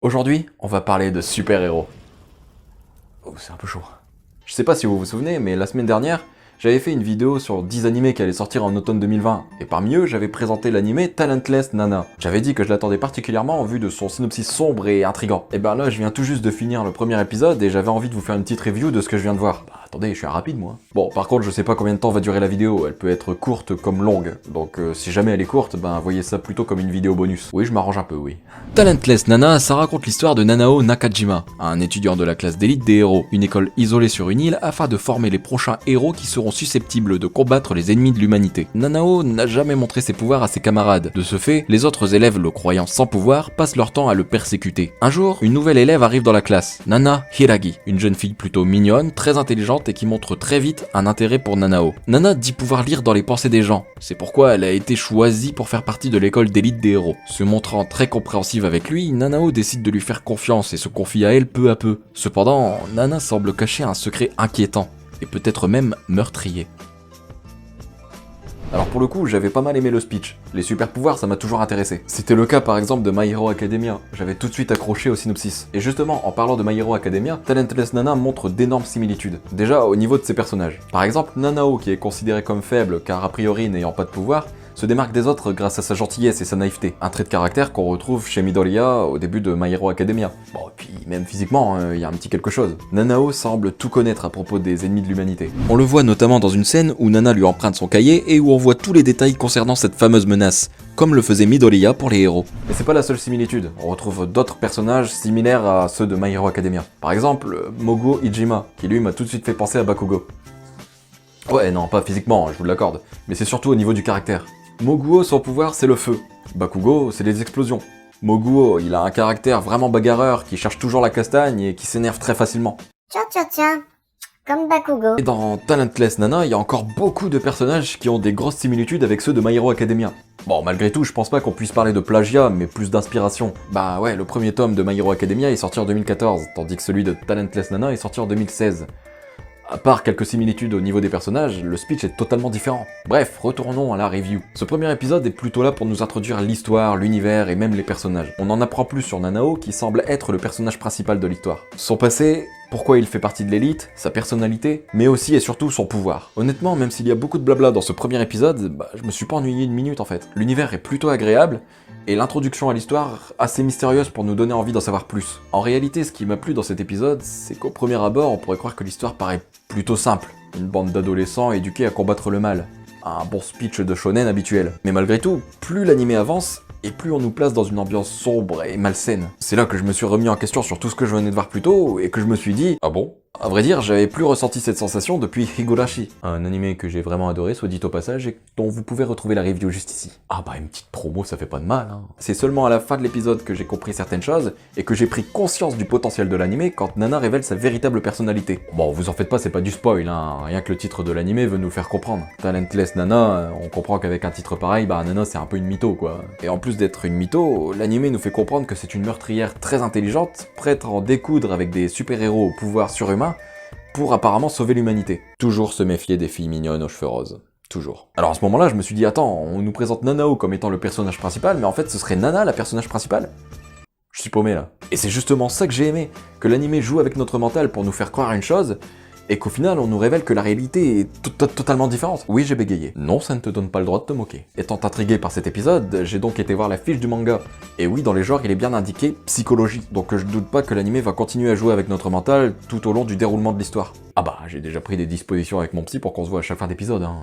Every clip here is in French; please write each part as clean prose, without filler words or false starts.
Aujourd'hui, on va parler de super-héros. Oh, c'est un peu chaud. Je sais pas si vous vous souvenez, mais la semaine dernière, j'avais fait une vidéo sur 10 animés qui allaient sortir en automne 2020, et parmi eux, j'avais présenté l'animé Talentless Nana. J'avais dit que je l'attendais particulièrement en vue de son synopsis sombre et intrigant. Et ben là, je viens tout juste de finir le premier épisode, et j'avais envie de vous faire une petite review de ce que je viens de voir. Bah attendez, je suis un rapide moi. Bon, par contre, je sais pas combien de temps va durer la vidéo, elle peut être courte comme longue, donc si jamais elle est courte, ben voyez ça plutôt comme une vidéo bonus. Oui, je m'arrange un peu, oui. Talentless Nana, ça raconte l'histoire de Nanao Nakajima, un étudiant de la classe d'élite des héros, une école isolée sur une île afin de former les prochains héros qui seront susceptibles de combattre les ennemis de l'humanité. Nanao n'a jamais montré ses pouvoirs à ses camarades. De ce fait, les autres élèves le croyant sans pouvoir passent leur temps à le persécuter. Un jour, une nouvelle élève arrive dans la classe, Nana Hiragi, une jeune fille plutôt mignonne, très intelligente et qui montre très vite un intérêt pour Nanao. Nana dit pouvoir lire dans les pensées des gens, c'est pourquoi elle a été choisie pour faire partie de l'école d'élite des héros. Se montrant très compréhensive avec lui, Nanao décide de lui faire confiance et se confie à elle peu à peu. Cependant, Nana semble cacher un secret inquiétant, et peut-être même meurtrier. Alors pour le coup, j'avais pas mal aimé le speech. Les super pouvoirs, ça m'a toujours intéressé. C'était le cas par exemple de My Hero Academia. J'avais tout de suite accroché au synopsis. Et justement, en parlant de My Hero Academia, Talentless Nana montre d'énormes similitudes. Déjà au niveau de ses personnages. Par exemple, Nanao, qui est considéré comme faible car a priori n'ayant pas de pouvoir, se démarque des autres grâce à sa gentillesse et sa naïveté. Un trait de caractère qu'on retrouve chez Midoriya au début de My Hero Academia. Bon, et puis même physiquement, il y a un petit quelque chose. Nanao semble tout connaître à propos des ennemis de l'humanité. On le voit notamment dans une scène où Nana lui emprunte son cahier et où on voit tous les détails concernant cette fameuse menace, comme le faisait Midoriya pour les héros. Mais c'est pas la seule similitude, on retrouve d'autres personnages similaires à ceux de My Hero Academia. Par exemple, Moguo Ijima, qui lui m'a tout de suite fait penser à Bakugo. Ouais, non, pas physiquement, je vous l'accorde, mais c'est surtout au niveau du caractère. Moguo, son pouvoir, c'est le feu. Bakugo, c'est les explosions. Moguo, il a un caractère vraiment bagarreur, qui cherche toujours la castagne et qui s'énerve très facilement. Tiens, comme Bakugo. Et dans Talentless Nana, il y a encore beaucoup de personnages qui ont des grosses similitudes avec ceux de My Hero Academia. Bon, malgré tout, je pense pas qu'on puisse parler de plagiat, mais plus d'inspiration. Bah ouais, le premier tome de My Hero Academia est sorti en 2014, tandis que celui de Talentless Nana est sorti en 2016. À part quelques similitudes au niveau des personnages, le speech est totalement différent. Bref, retournons à la review. Ce premier épisode est plutôt là pour nous introduire l'histoire, l'univers et même les personnages. On en apprend plus sur Nanao qui semble être le personnage principal de l'histoire. Son passé, pourquoi il fait partie de l'élite, sa personnalité, mais aussi et surtout son pouvoir. Honnêtement, même s'il y a beaucoup de blabla dans ce premier épisode, je me suis pas ennuyé une minute en fait. L'univers est plutôt agréable, et l'introduction à l'histoire assez mystérieuse pour nous donner envie d'en savoir plus. En réalité, ce qui m'a plu dans cet épisode, c'est qu'au premier abord, on pourrait croire que l'histoire paraît plutôt simple. Une bande d'adolescents éduqués à combattre le mal. Un bon speech de shonen habituel. Mais malgré tout, plus l'anime avance, et plus on nous place dans une ambiance sombre et malsaine. C'est là que je me suis remis en question sur tout ce que je venais de voir plus tôt, et que je me suis dit, ah bon? À vrai dire, j'avais plus ressenti cette sensation depuis Higurashi, un animé que j'ai vraiment adoré, soit dit au passage, et dont vous pouvez retrouver la review juste ici. Ah bah une petite promo, ça fait pas de mal, hein. C'est seulement à la fin de l'épisode que j'ai compris certaines choses, et que j'ai pris conscience du potentiel de l'animé quand Nana révèle sa véritable personnalité. Bon, vous en faites pas, c'est pas du spoil, hein, rien que le titre de l'animé veut nous le faire comprendre. Talentless Nana, on comprend qu'avec un titre pareil, Nana c'est un peu une mytho, quoi. Et en plus d'être une mytho, l'animé nous fait comprendre que c'est une meurtrière très intelligente, prête à en découdre avec des super-héros au pouvoir surhumain, pour apparemment sauver l'humanité. Toujours se méfier des filles mignonnes aux cheveux roses. Toujours. Alors à ce moment-là, je me suis dit, attends, on nous présente Nanao comme étant le personnage principal, mais en fait ce serait Nana la personnage principale? Je suis paumé là. Et c'est justement ça que j'ai aimé, que l'animé joue avec notre mental pour nous faire croire une chose, et qu'au final on nous révèle que la réalité est totalement différente. Oui, j'ai bégayé. Non, ça ne te donne pas le droit de te moquer. Étant intrigué par cet épisode, j'ai donc été voir la fiche du manga. Et oui, dans les genres, il est bien indiqué psychologie, donc je doute pas que l'animé va continuer à jouer avec notre mental tout au long du déroulement de l'histoire. Ah bah, j'ai déjà pris des dispositions avec mon psy pour qu'on se voit à chaque fin d'épisode, hein.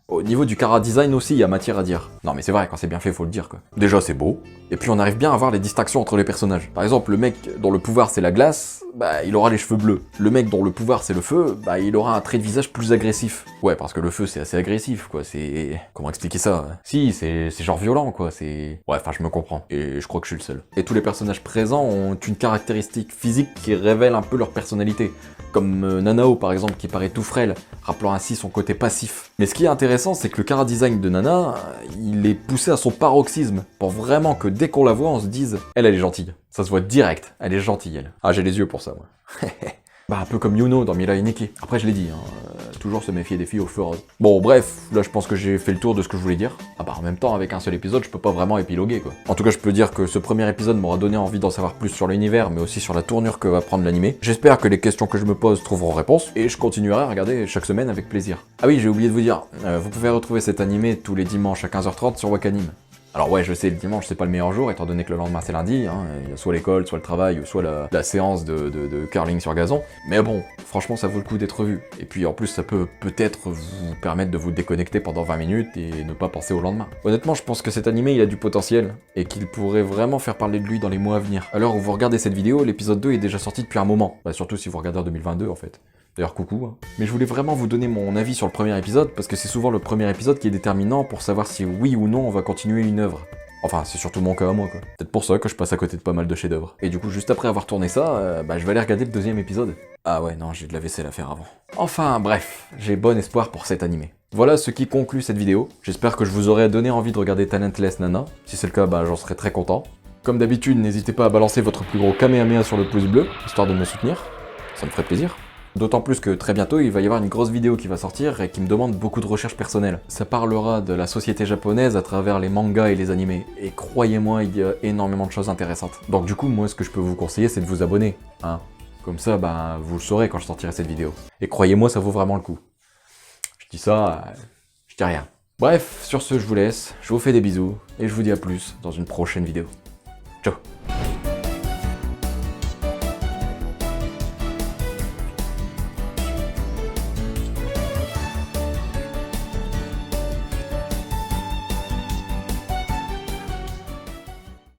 Au niveau du chara-design aussi, il y a matière à dire. Non mais c'est vrai, quand c'est bien fait, faut le dire, quoi. Déjà, c'est beau, et puis on arrive bien à voir les distinctions entre les personnages. Par exemple, le mec dont le pouvoir c'est la glace, il aura les cheveux bleus. Le mec dont le pouvoir c'est le feu, il aura un trait de visage plus agressif. Ouais, parce que le feu c'est assez agressif, quoi, c'est... Comment expliquer ça, hein? Si, c'est genre violent, quoi, c'est... Ouais, enfin, je me comprends, et je crois que je suis le seul. Et tous les personnages présents ont une caractéristique physique qui révèle un peu leur personnalité. Comme Nanao par exemple qui paraît tout frêle, rappelant ainsi son côté passif. Mais ce qui est intéressant, c'est que le chara-design de Nana, il est poussé à son paroxysme, pour vraiment que dès qu'on la voit, on se dise « Elle est gentille ». Ça se voit direct, elle est gentille, elle. Ah, j'ai les yeux pour ça, moi. Un peu comme Yuno dans Mirai Nikki. Après, je l'ai dit, hein, toujours se méfier des filles aux cheveux roses. Bon bref, là je pense que j'ai fait le tour de ce que je voulais dire. Ah bah en même temps, avec un seul épisode, je peux pas vraiment épiloguer quoi. En tout cas, je peux dire que ce premier épisode m'aura donné envie d'en savoir plus sur l'univers, mais aussi sur la tournure que va prendre l'animé. J'espère que les questions que je me pose trouveront réponse, et je continuerai à regarder chaque semaine avec plaisir. Ah oui, j'ai oublié de vous dire, vous pouvez retrouver cet animé tous les dimanches à 15h30 sur Wakanim. Alors ouais, je sais, le dimanche c'est pas le meilleur jour, étant donné que le lendemain c'est lundi, hein, il y a soit l'école, soit le travail, ou soit la séance de curling sur gazon. Mais bon, franchement ça vaut le coup d'être vu. Et puis en plus ça peut peut-être vous permettre de vous déconnecter pendant 20 minutes et ne pas penser au lendemain. Honnêtement, je pense que cet animé il a du potentiel, et qu'il pourrait vraiment faire parler de lui dans les mois à venir. À l'heure où vous regardez cette vidéo, l'épisode 2 est déjà sorti depuis un moment. Bah surtout si vous regardez en 2022 en fait. D'ailleurs coucou, hein. Mais je voulais vraiment vous donner mon avis sur le premier épisode, parce que c'est souvent le premier épisode qui est déterminant pour savoir si oui ou non on va continuer une œuvre. Enfin, c'est surtout mon cas à moi quoi. Peut-être pour ça que je passe à côté de pas mal de chefs-d'œuvre. Et du coup, juste après avoir tourné ça, je vais aller regarder le deuxième épisode. Ah ouais, non, j'ai de la vaisselle à faire avant. Enfin, bref, j'ai bon espoir pour cet animé. Voilà ce qui conclut cette vidéo. J'espère que je vous aurai donné envie de regarder Talentless Nana. Si c'est le cas, j'en serai très content. Comme d'habitude, n'hésitez pas à balancer votre plus gros kamehameha sur le pouce bleu, histoire de me soutenir. Ça me ferait plaisir. D'autant plus que très bientôt, il va y avoir une grosse vidéo qui va sortir et qui me demande beaucoup de recherches personnelles. Ça parlera de la société japonaise à travers les mangas et les animés. Et croyez-moi, il y a énormément de choses intéressantes. Donc du coup, moi, ce que je peux vous conseiller, c'est de vous abonner. Hein. Comme ça, vous le saurez quand je sortirai cette vidéo. Et croyez-moi, ça vaut vraiment le coup. Je dis ça, je dis rien. Bref, sur ce, je vous laisse, je vous fais des bisous, et je vous dis à plus dans une prochaine vidéo. Ciao.